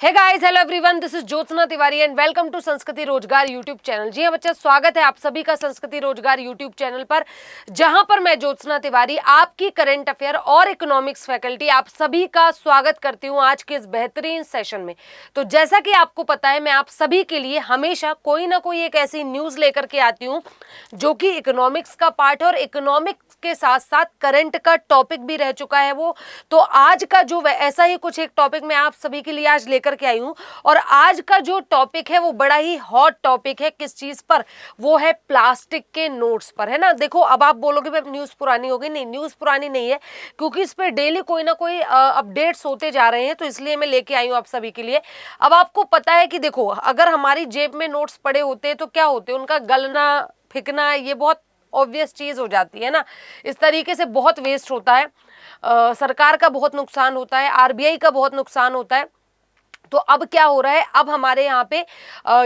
Hey guys, hello everyone, this is Jyotsna Tiwari and welcome to Sanskriti Rozgar YouTube channel. जी हाँ बच्चा, स्वागत है आप सभी का संस्कृति रोजगार यूट्यूब चैनल पर, जहां पर मैं ज्योत्सना तिवारी आपकी करंट अफेयर और इकोनॉमिक्स फैकल्टी आप सभी का स्वागत करती हूं आज के इस बेहतरीन सेशन में। तो जैसा कि आपको पता है, मैं आप सभी के लिए हमेशा कोई ना कोई एक ऐसी न्यूज लेकर के आती हूँ जो कि इकोनॉमिक्स का पार्ट है और इकोनॉमिक्स के साथ साथ करंट का टॉपिक भी रह चुका है वो। तो आज का जो ऐसा ही कुछ एक टॉपिक मैं आप सभी के लिए आज लेकर के आई हूं और आज का जो टॉपिक है वो बड़ा ही हॉट टॉपिक है। किस चीज पर? वो है प्लास्टिक के नोट्स पर, है ना। देखो, अब आप बोलोगे भाई न्यूज पुरानी हो गई। नहीं, न्यूज पुरानी नहीं है, क्योंकि इस पर डेली कोई ना कोई अपडेट्स होते जा रहे हैं, तो इसलिए मैं लेके आई हूं आप सभी के लिए। अब आपको पता है कि देखो, अगर हमारी जेब में नोट्स पड़े होते हैं तो क्या होते हैं, उनका गलना फेंकना ये बहुत ऑब्वियस चीज हो जाती है ना। इस तरीके से बहुत वेस्ट होता है, सरकार का बहुत नुकसान होता है, आरबीआई का बहुत नुकसान होता है। तो अब क्या हो रहा है, अब हमारे यहाँ पे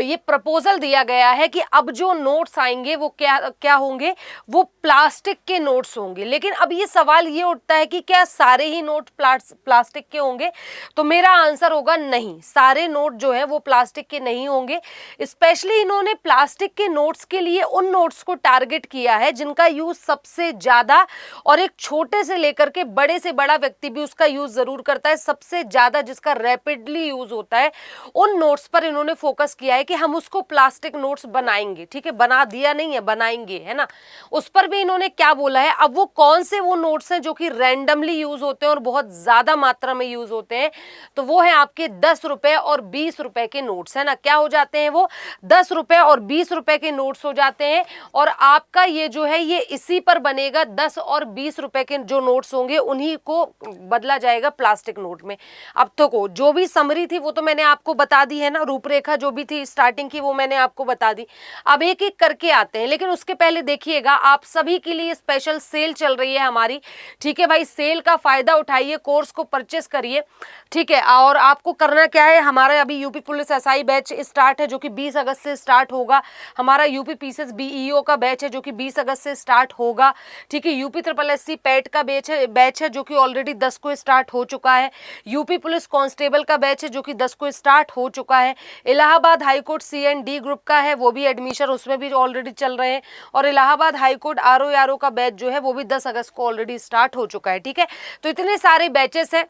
ये प्रपोजल दिया गया है कि अब जो नोट्स आएंगे वो क्या होंगे, वो प्लास्टिक के नोट्स होंगे। लेकिन अब ये सवाल ये उठता है कि क्या सारे ही नोट प्लास्टिक के होंगे? तो मेरा आंसर होगा नहीं, सारे नोट जो है वो प्लास्टिक के नहीं होंगे। स्पेशली इन्होंने प्लास्टिक के नोट्स के लिए उन नोट्स को टारगेट किया है जिनका यूज सबसे ज्यादा, और एक छोटे से लेकर के बड़े से बड़ा व्यक्ति भी उसका यूज जरूर करता है, सबसे ज्यादा जिसका रैपिडली यूज होता है, उन नोट्स पर इन्होंने फोकस किया है कि हम उसको प्लास्टिक नोट्स बनाएंगे। ठीक है, बना दिया नहीं है, बनाएंगे, है ना। उस पर भी इन्होंने क्या बोला है। अब वो कौन से वो नोट्स हैं जो कि रैंडमली यूज होते हैं और बहुत ज्यादा मात्रा में यूज होते हैं, तो वो है आपके 10 रुपए और 20 रुपए के नोट्स, है ना। क्या हो जाते हैं वो? 10 रुपए और 20 रुपए के नोट्स हो जाते हैं। और आपका ये जो है ये इसी पर बनेगा, 10 और 20 रुपए के जो नोट्स होंगे उन्हीं को बदला जाएगा प्लास्टिक नोट में। अब तो जो भी समरी थी वो तो मैंने आपको बता दी है ना, रूपरेखा जो भी थी स्टार्टिंग की वो मैंने आपको बता दी। अब एक एक करके आते हैं, लेकिन उसके पहले देखिएगा, आप सभी के लिए स्पेशल सेल चल रही है हमारी। ठीक है भाई, सेल का फायदा उठाइए, कोर्स को परचेस करिए। ठीक है, और आपको करना क्या है, हमारा अभी UP police SI batch start है जो कि 20 अगस्त से स्टार्ट होगा। हमारा यूपी पीसीएस बीईओ का बैच है जो कि 20 अगस्त से स्टार्ट होगा। ठीक है, यूपी ट्रिपल एससी पैट का बैच है जो कि ऑलरेडी 10 को स्टार्ट हो चुका है। यूपी पुलिस कांस्टेबल का बैच है जो कि 10 को स्टार्ट हो चुका है। इलाहाबाद हाईकोर्ट सीएनडी ग्रुप का है, वो भी एडमिशन उसमें भी ऑलरेडी चल रहे हैं। और इलाहाबाद हाईकोर्ट आरओ का बैच जो है वो भी 10 अगस्त को ऑलरेडी स्टार्ट हो चुका है। ठीक है, तो इतने सारे बैचेस हैं।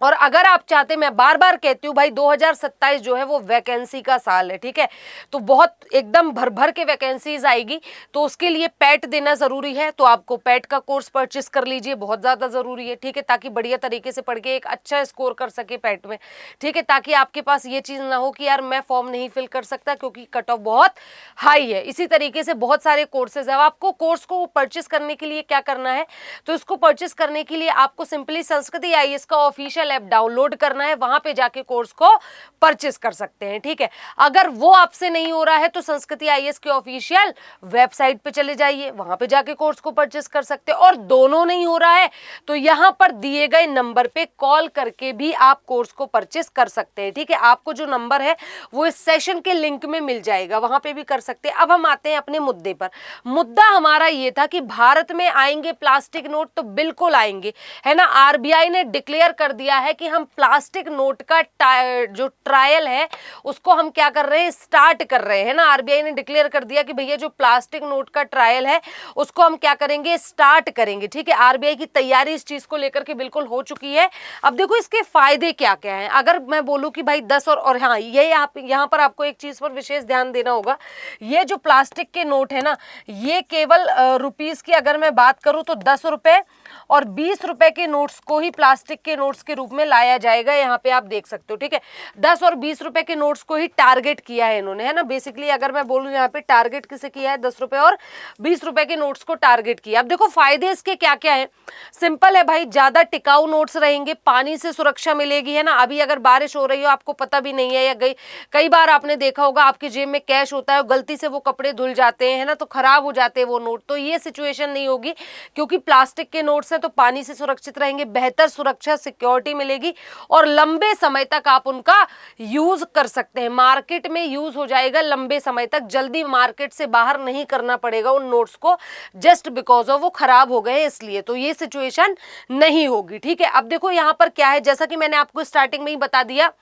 और अगर आप चाहते, मैं बार बार कहती हूँ भाई, 2027 जो है वो वैकेंसी का साल है। ठीक है, तो बहुत एकदम भर भर के वैकेंसीज आएगी, तो उसके लिए पैट देना जरूरी है। तो आपको पैट का कोर्स परचेस कर लीजिए, बहुत ज्यादा जरूरी है। ठीक है, ताकि बढ़िया तरीके से पढ़ के एक अच्छा स्कोर कर सके पैट में। ठीक है, ताकि आपके पास ये चीज ना हो कि यार मैं फॉर्म नहीं फिल कर सकता क्योंकि कट ऑफ बहुत हाई है। इसी तरीके से बहुत सारे कोर्सेज है। अब आपको कोर्स को परचेस करने के लिए क्या करना है, तो इसको परचेस करने के लिए आपको सिंपली संस्कृति आईएएस का ऑफिशियल ऐप डाउनलोड करना है, वहां पे जाके कोर्स को परचेस कर सकते हैं। ठीक है, अगर वो आपसे नहीं हो रहा है तो संस्कृति आईएएस के ऑफिशियल वेबसाइट पे चले जाइए, वहां पे जाके कोर्स को परचेस कर सकते हैं। और दोनों नहीं हो रहा है तो यहां पर दिए गए नंबर पे कॉल करके भी आप कोर्स को परचेस कर सकते हैं। ठीक है, आपको जो नंबर है वो इस सेशन के लिंक में मिल जाएगा, वहां पे भी कर सकते हैं। अब हम आते हैं अपने मुद्दे पर। मुद्दा हमारा ये था कि भारत में आएंगे प्लास्टिक नोट, तो बिल्कुल आएंगे, है ना। आरबीआई ने डिक्लेयर कर दिया है कि हम प्लास्टिक नोट का जो ट्रायल है उसको हम क्या कर रहे हैं, स्टार्ट कर रहे हैं ना। आरबीआई ने डिक्लेयर कर दिया कि भैया जो प्लास्टिक नोट का ट्रायल है उसको हम क्या करेंगे, स्टार्ट करेंगे। ठीक है, आरबीआई की तैयारी इस चीज को लेकर के बिल्कुल हो चुकी है। अब देखो इसके फायदे क्या क्या हैं। अगर मैं बोलूं कि भाई 10 और हाँ, ये यहाँ पर आपको एक चीज पर विशेष ध्यान देना होगा। ये जो प्लास्टिक के नोट है ना, ये केवल रुपीस की अगर मैं बात करूं तो 10 रुपए और 20 रुपए के नोट्स को ही प्लास्टिक के नोट्स के रूप में लाया जाएगा। यहाँ पे आप देख सकते हो। ठीक है, 10 और 20 रुपए के नोट्स को ही टारगेट किया है इन्होंने, है ना। बेसिकली अगर मैं बोलूं यहाँ पे टारगेट किसे किया है, 10 रुपए और 20 रुपए के नोट्स को टारगेट किया। अब देखो फायदे इसके क्या क्या है। सिंपल है भाई, ज्यादा टिकाऊ नोट्स रहेंगे, पानी से सुरक्षा मिलेगी, है ना। अभी अगर बारिश हो रही हो, आपको पता भी नहीं है, या कई बार आपने देखा होगा आपकी जेब में कैश होता है, गलती से वो कपड़े धुल जाते हैं, है ना, तो खराब हो जाते हैं वो नोट। तो ये सिचुएशन नहीं होगी क्योंकि प्लास्टिक के नोट्स हैं तो पानी से सुरक्षित रहेंगे, बेहतर सुरक्षा सिक्योरिटी मिलेगी और लंबे समय तक आप उनका यूज कर सकते हैं। मार्केट में यूज हो जाएगा लंबे समय तक, जल्दी मार्केट से बाहर नहीं करना पड़ेगा उन नोट्स को, जस्ट बिकॉज ऑफ वो खराब हो गए इसलिए। तो ये सिचुएशन नहीं होगी। ठीक है, अब देखो यहाँ पर क्या है, जैसा कि मैंने आपको स्टार्टिंग में ही बता दिया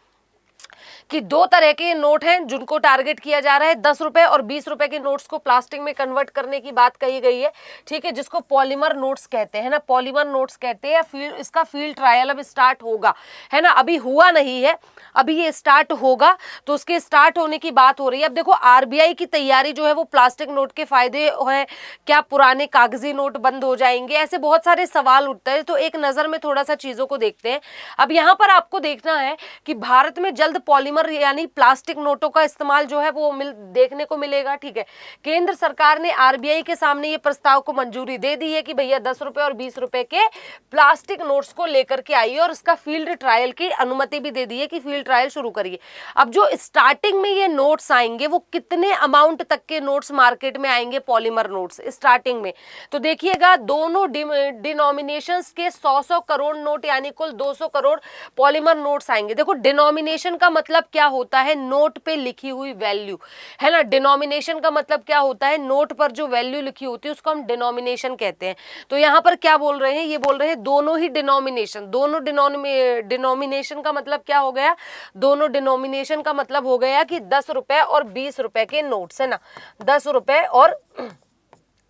कि दो तरह के नोट हैं जिनको टारगेट किया जा रहा है, 10 रुपए और 20 रुपए के नोट्स को प्लास्टिक में कन्वर्ट करने की बात कही गई है, ठीक है, जिसको पॉलीमर नोट्स कहते हैं ना, पॉलीमर नोट्स कहते हैं। इसका फील्ड ट्रायल अब स्टार्ट होगा, है ना, अभी हुआ नहीं है, अभी ये स्टार्ट होगा, तो उसके स्टार्ट होने की बात हो रही है। अब देखो आरबीआई की तैयारी जो है वो प्लास्टिक नोट के फायदे हैं, क्या पुराने कागजी नोट बंद हो जाएंगे, ऐसे बहुत सारे सवाल उठते हैं। तो एक नजर में थोड़ा सा चीजों को देखते हैं। अब यहाँ पर आपको देखना है कि भारत में जल्द पॉलीमर यानी प्लास्टिक नोटों का इस्तेमाल जो है वो देखने को मिलेगा, ठीक है। केंद्र सरकार ने आरबीआई के सामने ये प्रस्ताव को मंजूरी दे दी है कि भैया 10 रुपए और 20 रुपए के प्लास्टिक नोट्स को लेकर के आइए, और इसका फील्ड ट्रायल की अनुमति भी दे दी है कि फील्ड ट्रायल शुरू करिए। अब जो स्टार्टिंग में ये नोट्स आएंगे वो कितने अमाउंट तक के नोट्स मार्केट में आएंगे, पॉलीमर नोट्स स्टार्टिंग में, तो देखिएगा दोनों डिनोमिनेशंस के 100-100 करोड़ नोट यानी कुल 200 करोड़ पॉलीमर नोट्स आएंगे। देखो डिनोमिनेशन का मतलब क्या होता है, नोट पे लिखी हुई वैल्यू, है ना, डिनोमिनेशन का मतलब क्या होता है, नोट पर जो वैल्यू लिखी होती है उसको हम डिनोमिनेशन कहते हैं। तो यहाँ पर क्या बोल रहे हैं, ये बोल रहे हैं दोनों ही डिनोमिनेशन, दोनों डिनोमिनेशन का मतलब क्या हो गया, दोनों डिनोमिनेशन का मतलब हो गया कि 10 रुपए और 20 रुपए के नोट्स, है ना, 10 रुपए और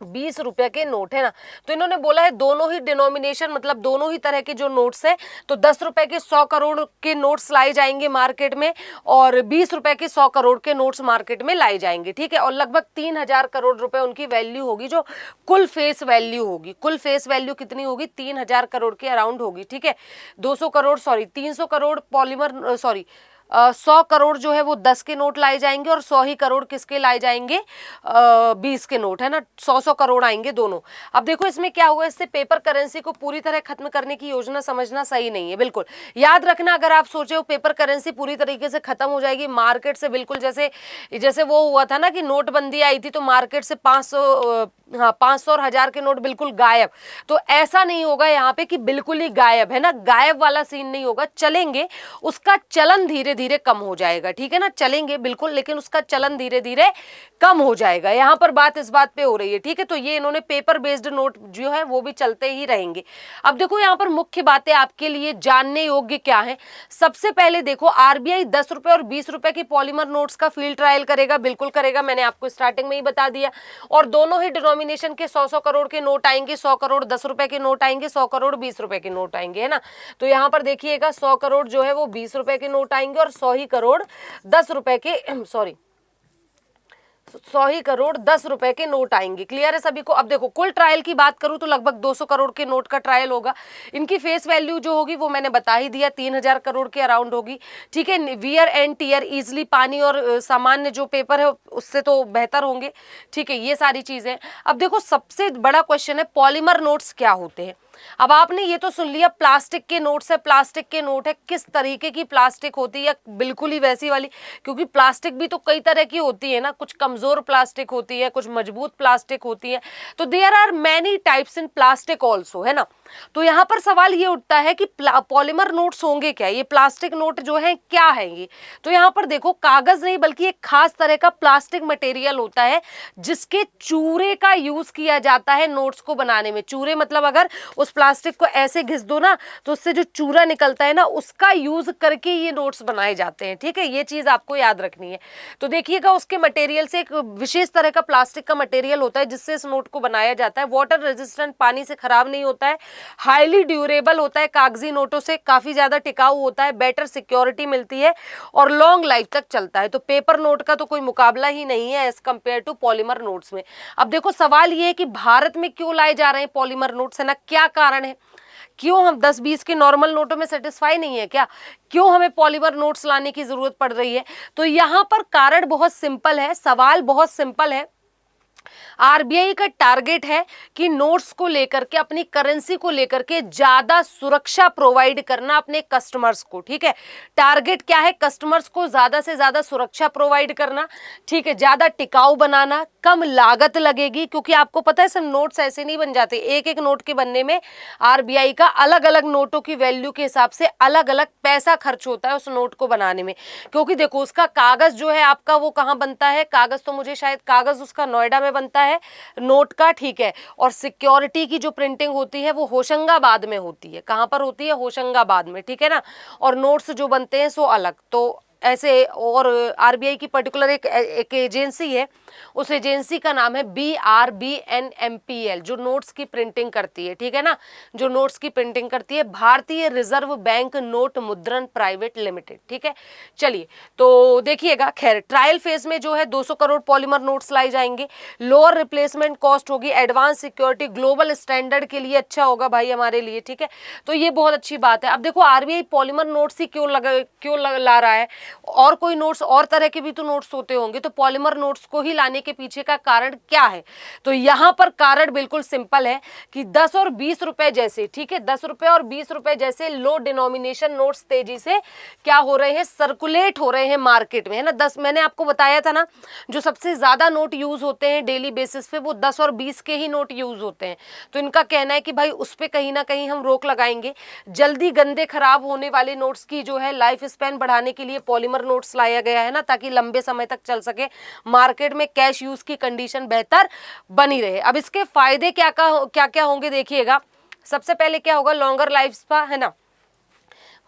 20 रुपए के नोट, है ना। तो इन्होंने बोला है दोनों ही डिनोमिनेशन मतलब दोनों ही तरह के जो नोट्स हैं, तो 10 रुपए के 100 करोड़ के नोट्स लाए जाएंगे मार्केट में, और 20 रुपए के 100 करोड़ के नोट्स मार्केट में लाए जाएंगे, ठीक है। और लगभग 3000 करोड़ रुपए उनकी वैल्यू होगी, जो कुल फेस वैल्यू होगी। कुल फेस वैल्यू कितनी होगी, 3000 करोड़ के अराउंड होगी, ठीक है। 300 करोड़ पॉलीमर 100 करोड़ जो है वो 10 के नोट लाए जाएंगे, और 100 ही करोड़ किसके लाए जाएंगे, 20 के नोट, है ना, 100-100 करोड़ आएंगे दोनों। अब देखो इसमें क्या हुआ, इससे पेपर करेंसी को पूरी तरह खत्म करने की योजना समझना सही नहीं है, बिल्कुल याद रखना। अगर आप सोचे हो पेपर करेंसी पूरी तरीके से खत्म हो जाएगी मार्केट से, बिल्कुल जैसे वो हुआ था ना कि नोटबंदी आई थी तो मार्केट से 500 और 1000 के नोट बिल्कुल गायब, तो ऐसा नहीं होगा यहाँ पे कि बिल्कुल ही गायब, है ना, गायब वाला सीन नहीं होगा, चलेंगे, उसका चलन धीरे धीरे कम हो जाएगा, ठीक है ना, चलेंगे बिल्कुल, लेकिन उसका चलन धीरे धीरे कम हो जाएगा। यहाँ पर बात इस बात पे हो रही है, ठीक है। तो ये इन्होंने पेपर बेस्ड नोट जो है वो भी चलते ही रहेंगे। अब देखो यहाँ पर मुख्य बातें आपके लिए जानने योग्य क्या है। सबसे पहले देखो आरबीआई 10 रुपए और 20 रुपए के पॉलीमर नोट्स का फील्ड ट्रायल करेगा, बिल्कुल करेगा, मैंने आपको स्टार्टिंग में ही बता दिया। और दोनों ही डिनोमिनेशन के 100-100 करोड़ के नोट आएंगे, 100 करोड़ 10 रुपए के नोट आएंगे, 100 करोड़ 20 रुपए के नोट आएंगे, है ना। तो यहाँ पर देखिएगा 100 करोड़ जो है वो 20 रुपए के नोट आएंगे, और 100 ही करोड़ 10 रुपए के 100 ही करोड़ 10 रुपए के नोट आएंगे। क्लियर है सभी को। अब देखो कुल ट्रायल की बात करूं तो लगभग 200 करोड़ के नोट का ट्रायल होगा। इनकी फेस वैल्यू जो होगी वो मैंने बता ही दिया, 3000 करोड़ के अराउंड होगी, ठीक है। वियर एंड टीयर इजिली, पानी और सामान्य जो पेपर है उससे तो बेहतर होंगे, ठीक है, ये सारी चीजें। अब देखो सबसे बड़ा क्वेश्चन है पॉलीमर नोट्स क्या होते हैं। अब आपने ये तो सुन लिया प्लास्टिक के नोट्स है, प्लास्टिक के नोट है, किस तरीके की प्लास्टिक होती है, बिल्कुल ही वैसी वाली, क्योंकि प्लास्टिक भी तो कई तरह की होती है ना, कुछ कमजोर प्लास्टिक होती है, कुछ मजबूत प्लास्टिक होती है, तो there are many types in plastic also, है ना। तो यहाँ पर सवाल ये उठता है कि पॉलीमर नोट्स होंगे क्या, ये प्लास्टिक नोट जो है क्या है ये। तो यहाँ पर देखो कागज नहीं बल्कि एक खास तरह का प्लास्टिक मटेरियल होता है जिसके चूरे का यूज किया जाता है नोट्स को बनाने में। चूरे मतलब अगर उस प्लास्टिक को ऐसे घिस दो ना तो उससे जो चूरा निकलता है ना उसका यूज करके ये नोट्स बनाए जाते हैं, ठीक है, ये चीज आपको याद रखनी है। तो देखिएगा उसके मटेरियल से एक विशेष तरह का प्लास्टिक का मटेरियल होता है जिससे इस नोट को बनाया जाता है। वाटर रेजिस्टेंट, पानी से खराब नहीं होता है, हाईली ड्यूरेबल होता है, कागजी नोटों से काफी ज्यादा टिकाऊ होता है, बेटर सिक्योरिटी मिलती है और लॉन्ग लाइफ तक चलता है। तो पेपर नोट का तो कोई मुकाबला ही नहीं है as compare to polymer notes में। अब देखो सवाल ये है कि भारत में क्यों लाए जा रहे हैं पॉलीमर नोट्स, है ना, क्या कारण है, क्यों हम 10-20 के नॉर्मल नोटों में सेटिस्फाई नहीं है क्या, क्यों हमें पॉलीमर नोट्स लाने की जरूरत पड़ रही है। तो यहाँ पर कारण बहुत सिंपल है, सवाल बहुत सिंपल है। आरबीआई का टारगेट है कि नोट्स को लेकर के, अपनी करेंसी को लेकर के ज्यादा सुरक्षा प्रोवाइड करना अपने कस्टमर्स को, ठीक है। टारगेट क्या है, कस्टमर्स को ज्यादा से ज्यादा सुरक्षा प्रोवाइड करना, ठीक है, ज्यादा टिकाऊ बनाना, कम लागत लगेगी, क्योंकि आपको पता है सब नोट्स ऐसे नहीं बन जाते, एक एक नोट के बनने में आरबीआई का अलग अलग नोटों की वैल्यू के हिसाब से अलग अलग पैसा खर्च होता है उस नोट को बनाने में। क्योंकि देखो उसका कागज जो है आपका वो कहाँ बनता है, कागज तो मुझे शायद कागज उसका नोएडा में बनता है नोट का, ठीक है, और सिक्योरिटी की जो प्रिंटिंग होती है वो होशंगाबाद में होती है। कहां पर होती है, होशंगाबाद में, ठीक है ना। और नोट्स जो बनते हैं सो अलग। तो ऐसे, और आरबीआई की पर्टिकुलर एक एजेंसी है, उस एजेंसी का नाम है BRBNMPL, जो नोट्स की प्रिंटिंग करती है, ठीक है ना, जो नोट्स की प्रिंटिंग करती है, भारतीय रिजर्व बैंक नोट मुद्रण प्राइवेट लिमिटेड, ठीक है। चलिए तो देखिएगा, खैर ट्रायल फेज में जो है 200 करोड़ पॉलीमर नोट्स लाई जाएंगे, लोअर रिप्लेसमेंट कॉस्ट होगी, एडवांस सिक्योरिटी, ग्लोबल स्टैंडर्ड के लिए अच्छा होगा भाई हमारे लिए, ठीक है। तो ये बहुत अच्छी बात है। अब देखो आरबीआई पॉलीमर नोट्स ही क्यों ला रहा है, और कोई नोट्स, और तरह के भी तो नोट्स होते होंगे, तो पॉलीमर नोट्स को ही लाने के पीछे का कारण क्या है? तो यहां पर कारण बिल्कुल सिंपल है कि 10 और 20 रुपए जैसे, ठीक है, 10 रुपए और 20 रुपए जैसे लो डिनोमिनेशन नोट्स तेजी से क्या हो रहे हैं, सर्कुलेट हो रहे हैं मार्केट में, है ना। 10, मैंने आपको बताया था ना, जो सबसे ज्यादा नोट यूज होते हैं डेली बेसिस पे वो 10 और 20 के ही नोट यूज होते हैं। तो इनका कहना है कि भाई उस पे कहीं ना कहीं हम रोक लगाएंगे। जल्दी गंदे खराब होने वाले नोट्स की जो है लाइफ स्पैन बढ़ाने के लिए पॉलीमर नोट्स लाया गया है ना, ताकि लंबे समय तक चल सके, मार्केट में कैश यूज की कंडीशन बेहतर बनी रहे। अब इसके फायदे क्या क्या होंगे देखिएगा। सबसे पहले क्या होगा, लॉन्गर लाइफ स्पा, है ना,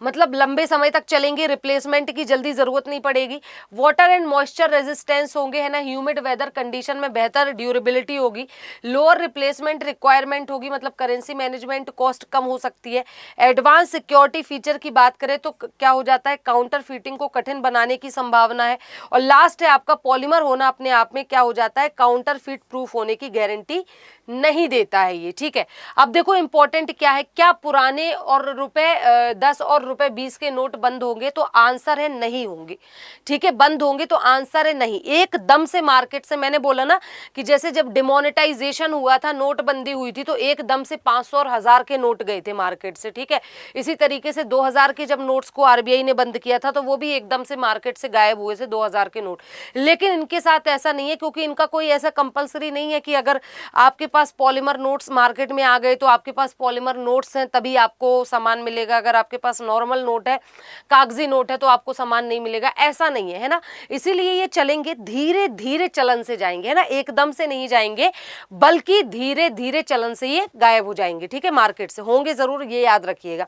मतलब लंबे समय तक चलेंगे, रिप्लेसमेंट की जल्दी जरूरत नहीं पड़ेगी। वाटर एंड मॉइस्चर रेजिस्टेंस होंगे, है ना, ह्यूमिड वेदर कंडीशन में बेहतर ड्यूरेबिलिटी होगी। लोअर रिप्लेसमेंट रिक्वायरमेंट होगी, मतलब करेंसी मैनेजमेंट कॉस्ट कम हो सकती है। एडवांस सिक्योरिटी फीचर की बात करें तो क्या हो जाता है, काउंटर फीटिंग को कठिन बनाने की संभावना है। और लास्ट है आपका पॉलीमर होना अपने आप में क्या हो जाता है, काउंटर फीट प्रूफ होने की गारंटी नहीं देता है ये, ठीक है। अब देखो इंपॉर्टेंट क्या है, क्या पुराने और रुपए 10 और रुपए 20 के नोट बंद होंगे? तो आंसर है नहीं होंगे, ठीक है। बंद होंगे तो आंसर है नहीं। एकदम से मार्केट से, मैंने बोला ना कि जैसे जब डिमोनेटाइजेशन हुआ था, नोटबंदी हुई थी, तो एकदम से 500 और 1000 के नोट गए थे मार्केट से, ठीक है। इसी तरीके से 2000 के जब नोट्स को आरबीआई ने बंद किया था तो वो भी एकदम से मार्केट से गायब हुए थे 2000 के नोट। लेकिन इनके साथ ऐसा नहीं है, क्योंकि इनका कोई ऐसा कंपलसरी नहीं है कि अगर आपके पास पॉलीमर नोट्स मार्केट में आ गए तो आपके पास पॉलीमर नोट्स हैं तभी आपको सामान मिलेगा, अगर आपके पास नॉर्मल नोट है, कागजी नोट है, तो आपको सामान नहीं मिलेगा, ऐसा नहीं है, है ना। इसीलिए ये चलेंगे, धीरे धीरे चलन से जाएंगे, है ना, एकदम से नहीं जाएंगे, बल्कि धीरे धीरे चलन से ये गायब हो जाएंगे, ठीक है। मार्केट से होंगे जरूर, ये याद रखिएगा,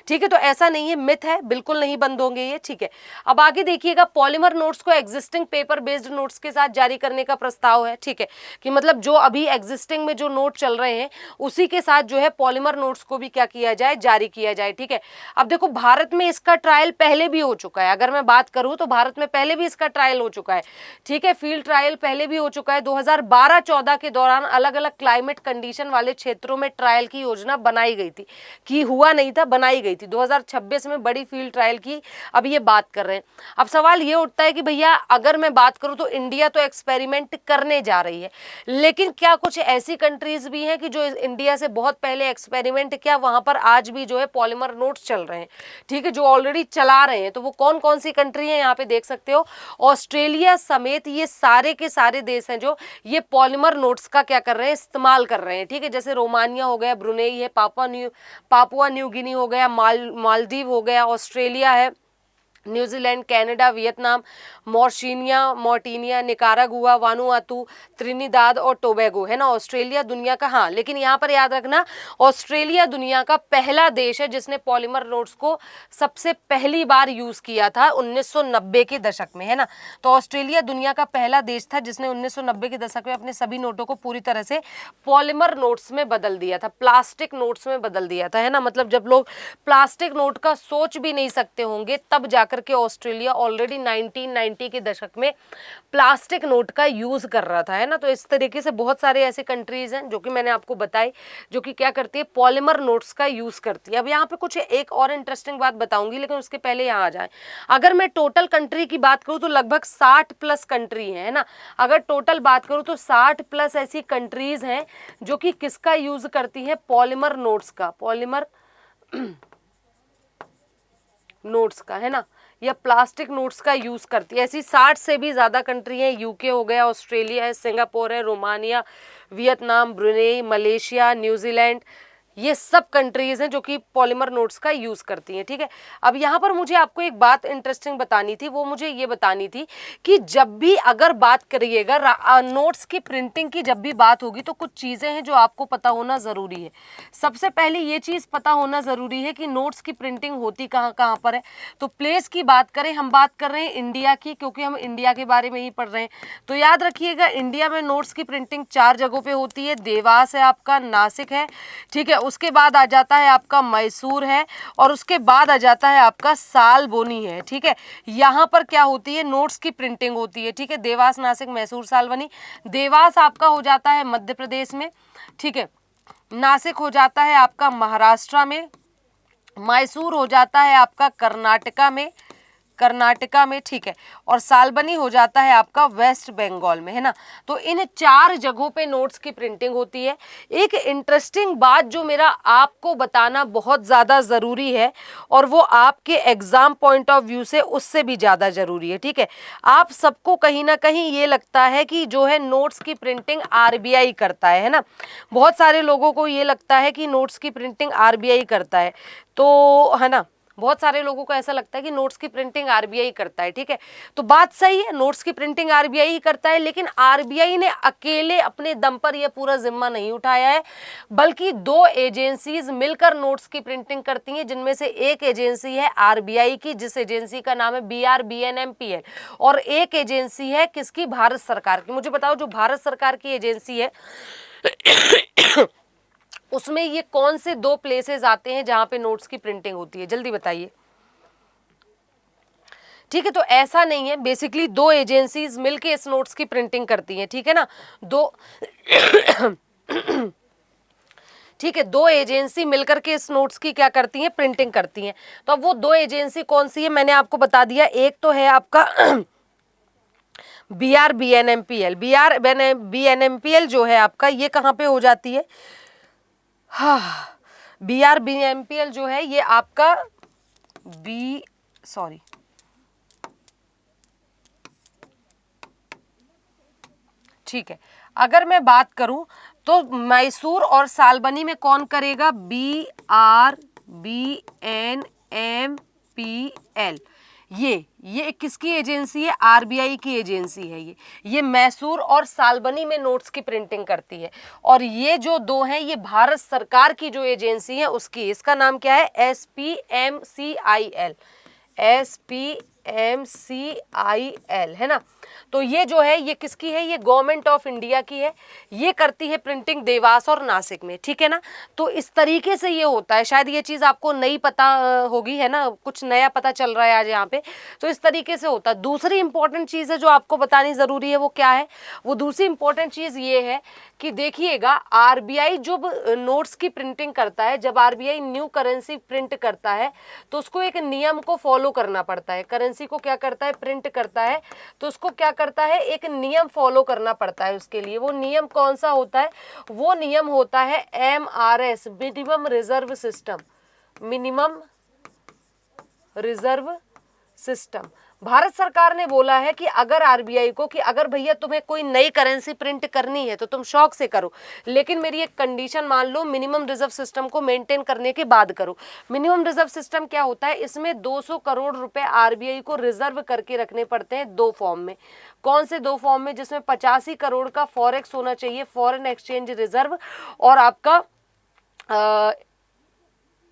ठीक है। तो ऐसा नहीं है, मिथ है, बिल्कुल नहीं बंद होंगे ये, ठीक है। अब आगे देखिएगा, पॉलीमर नोट्स को एग्जिस्टिंग पेपर बेस्ड नोट्स के साथ जारी करने का प्रस्ताव है, ठीक है, कि मतलब जो अभी एग्जिस्टिंग में जो नोट चल रहे हैं उसी के साथ जो है पॉलीमर नोट्स को भी क्या किया जाए, जारी किया जाए, ठीक है। अब देखो भारत में इसका ट्रायल पहले भी हो चुका है, अगर मैं बात करूं तो भारत में पहले भी इसका ट्रायल हो चुका है, ठीक है। फील्ड ट्रायल पहले भी हो चुका है, 2012-14 के दौरान अलग अलग क्लाइमेट कंडीशन वाले क्षेत्रों में ट्रायल की योजना बनाई गई थी, कि हुआ नहीं था, बनाई गई थी। 2026 में बड़ी फील्ड ट्रायल की अब ये बात कर रहे हैं। अब सवाल ये उठता है कि भैया अगर मैं बात करूं तो इंडिया तो एक्सपेरिमेंट करने जा रही है, लेकिन क्या कुछ ऐसी कंट्रीज भी हैं कि जो इंडिया से बहुत पहले एक्सपेरिमेंट किया, वहां पर आज भी जो है पॉलीमर नोट्स चल रहे हैं, ठीक है, जो ऑलरेडी चला रहे हैं। तो वो कौन कौन सी कंट्री है, यहाँ पे देख सकते हो, ऑस्ट्रेलिया समेत ये सारे के सारे देश हैं जो ये पॉलीमर नोट्स का क्या कर रहे हैं, इस्तेमाल कर रहे हैं, ठीक है। जैसे रोमानिया हो गया, ब्रुनेई है, पापुआ न्यू गिनी हो गया, मालदीव हो गया, ऑस्ट्रेलिया है, न्यूजीलैंड, कनाडा, वियतनाम, मोर्टीनिया, निकारागुआ, वानुआतू, त्रिनिदाद और टोबैगो, है ना। ऑस्ट्रेलिया दुनिया का, हाँ, लेकिन यहाँ पर याद रखना, ऑस्ट्रेलिया दुनिया का पहला देश है जिसने पॉलीमर नोट्स को सबसे पहली बार यूज किया था 1990 के दशक में, है ना। तो ऑस्ट्रेलिया दुनिया का पहला देश था जिसने 1990 के दशक में अपने सभी नोटों को पूरी तरह से पॉलीमर नोट्स में बदल दिया था, प्लास्टिक नोट्स में बदल दिया था, है ना। मतलब जब लोग प्लास्टिक नोट का सोच भी नहीं सकते होंगे, तब जाकर के ऑस्ट्रेलिया ऑलरेडी 1990 के दशक में प्लास्टिक नोट का यूज कर रहा था, है ना। तो इस तरीके से बहुत सारे ऐसे कंट्रीज हैं जो कि मैंने आपको बताई, जो कि क्या करती है, पॉलीमर नोट्स का यूज करती है। अब यहाँ पे कुछ एक और इंटरेस्टिंग बात बताऊंगी, लेकिन उसके पहले यहाँ आ जाए, अगर मैं टोटल कंट्री की बात करूँ तो लगभग 60 प्लस कंट्री है ना। अगर टोटल बात करूँ तो 60 प्लस ऐसी कंट्रीज हैं जो कि किसका यूज करती है, पॉलीमर नोट्स का, पॉलीमर नोट्स का, है ना, या प्लास्टिक नोट्स का यूज करती है। ऐसी 60 से भी ज्यादा कंट्री है, यूके हो गया, ऑस्ट्रेलिया है, सिंगापुर है, Romania, Vietnam, Brunei, Malaysia, New Zealand, ये सब कंट्रीज हैं जो कि पॉलीमर नोट्स का यूज करती हैं, ठीक है। अब यहाँ पर मुझे आपको एक बात इंटरेस्टिंग बतानी थी, वो मुझे ये बतानी थी कि जब भी अगर बात करिएगा नोट्स की प्रिंटिंग की, जब भी बात होगी तो कुछ चीजें हैं जो आपको पता होना जरूरी है। सबसे पहले ये चीज पता होना जरूरी है कि नोट्स की प्रिंटिंग होती कहाँ कहाँ पर है। तो प्लेस की बात करें, हम बात कर रहे हैं इंडिया की, क्योंकि हम इंडिया के बारे में ही पढ़ रहे हैं। तो याद रखिएगा, इंडिया में नोट्स की प्रिंटिंग 4 जगहों पे होती है। देवास है आपका, नासिक है, ठीक है, उसके बाद आ जाता है आपका मैसूर है, और उसके बाद आ जाता है आपका सालबोनी है, ठीक है। यहाँ पर क्या होती है, नोट्स की प्रिंटिंग होती है, ठीक है। देवास, नासिक, मैसूर, सालबोनी। देवास आपका हो जाता है मध्य प्रदेश में, ठीक है। नासिक हो जाता है आपका महाराष्ट्र में। मैसूर हो जाता है आपका कर्नाटका में, ठीक है। और सालबनी हो जाता है आपका वेस्ट बंगाल में, है ना। तो इन 4 जगहों पे नोट्स की प्रिंटिंग होती है। एक इंटरेस्टिंग बात जो मेरा आपको बताना बहुत ज़्यादा ज़रूरी है, और वो आपके एग्जाम पॉइंट ऑफ व्यू से उससे भी ज़्यादा ज़रूरी है, ठीक है। आप सबको कहीं ना कहीं ये लगता है कि जो है नोट्स की प्रिंटिंग आरबीआई करता है ना। बहुत सारे लोगों को ये लगता है कि नोट्स की प्रिंटिंग आरबीआई करता है, तो है ना, बहुत सारे लोगों को ऐसा लगता है कि नोट्स की प्रिंटिंग आरबीआई करता है, ठीक है। तो बात सही है, नोट्स की प्रिंटिंग आरबीआई ही करता है, लेकिन आरबीआई ने अकेले अपने दम पर यह पूरा जिम्मा नहीं उठाया है, बल्कि 2 एजेंसीज मिलकर नोट्स की प्रिंटिंग करती हैं, जिनमें से एक एजेंसी है आरबीआई की, जिस एजेंसी का नाम है BRBNMPL, और एक एजेंसी है किसकी, भारत सरकार की। मुझे बताओ, जो भारत सरकार की एजेंसी है उसमें ये कौन से 2 प्लेसेस आते हैं जहां पे नोट्स की प्रिंटिंग होती है, जल्दी बताइए। ठीक है, तो ऐसा नहीं है, बेसिकली 2 एजेंसीज मिलके इस नोट्स की प्रिंटिंग करती हैं, ठीक है ना। 2 ठीक है, 2 एजेंसी मिलकर के इस नोट्स की क्या करती हैं, प्रिंटिंग करती हैं। तो अब वो 2 एजेंसी कौन सी है, मैंने आपको बता दिया। एक तो है आपका BRBNMPL जो है आपका, ये कहाँ पे हो जाती है, हाँ, BRBNMPL जो है ये आपका ठीक है। अगर मैं बात करूं तो मैसूर और सालबनी में कौन करेगा, BRBNMPL। ये किसकी एजेंसी है, आरबीआई की एजेंसी है। ये मैसूर और सालबनी में नोट्स की प्रिंटिंग करती है। और ये जो 2 हैं, ये भारत सरकार की जो एजेंसी है उसकी, इसका नाम क्या है, SPMCIL, है ना। तो ये जो है, ये किसकी है, ये गवर्नमेंट ऑफ इंडिया की है। ये करती है प्रिंटिंग देवास और नासिक में, ठीक है ना। तो इस तरीके से ये होता है, शायद ये चीज़ आपको नहीं पता होगी, है ना, कुछ नया पता चल रहा है आज यहाँ पे। तो इस तरीके से होता है। दूसरी इंपॉर्टेंट चीज़ है जो आपको बतानी ज़रूरी है, वो क्या है, वो दूसरी इंपॉर्टेंट चीज़ ये है कि देखिएगा, आरबीआई जब नोट्स की प्रिंटिंग करता है, जब आरबीआई न्यू करेंसी प्रिंट करता है, तो उसको एक नियम को फॉलो करना पड़ता है। करेंसी को क्या करता है, प्रिंट करता है, तो उसको क्या करता है, एक नियम फॉलो करना पड़ता है उसके लिए। वो नियम कौन सा होता है, वो नियम होता है MRS, minimum reserve system. Bharat सरकार ने बोला है कि अगर आरबीआई को, कि अगर भैया तुम्हें कोई नई करेंसी प्रिंट करनी है तो तुम शौक से करो, लेकिन मेरी एक कंडीशन मान लो, मिनिमम रिजर्व सिस्टम को मेंटेन करने के बाद करो। मिनिमम रिजर्व सिस्टम क्या होता है, इसमें 200 करोड़ रुपए आरबीआई को रिजर्व करके रखने पड़ते हैं 2 फॉर्म में। कौन से 2 फॉर्म में, जिसमें 85 करोड़ का फॉरेक्स होना चाहिए, फॉरेन एक्सचेंज रिजर्व, और आपका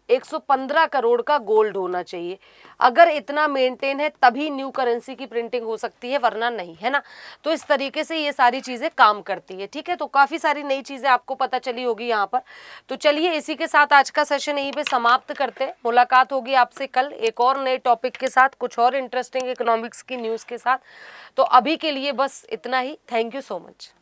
115 करोड़ का गोल्ड होना चाहिए। अगर इतना मेंटेन है तभी न्यू करेंसी की प्रिंटिंग हो सकती है, वरना नहीं, है ना। तो इस तरीके से ये सारी चीजें काम करती है, ठीक है। तो काफी सारी नई चीजें आपको पता चली होगी यहाँ पर। तो चलिए, इसी के साथ आज का सेशन यहीं पे समाप्त करते हैं। मुलाकात होगी आपसे कल एक और नए टॉपिक के साथ, कुछ और इंटरेस्टिंग इकोनॉमिक्स की न्यूज के साथ। तो अभी के लिए बस इतना ही। Thank you so much.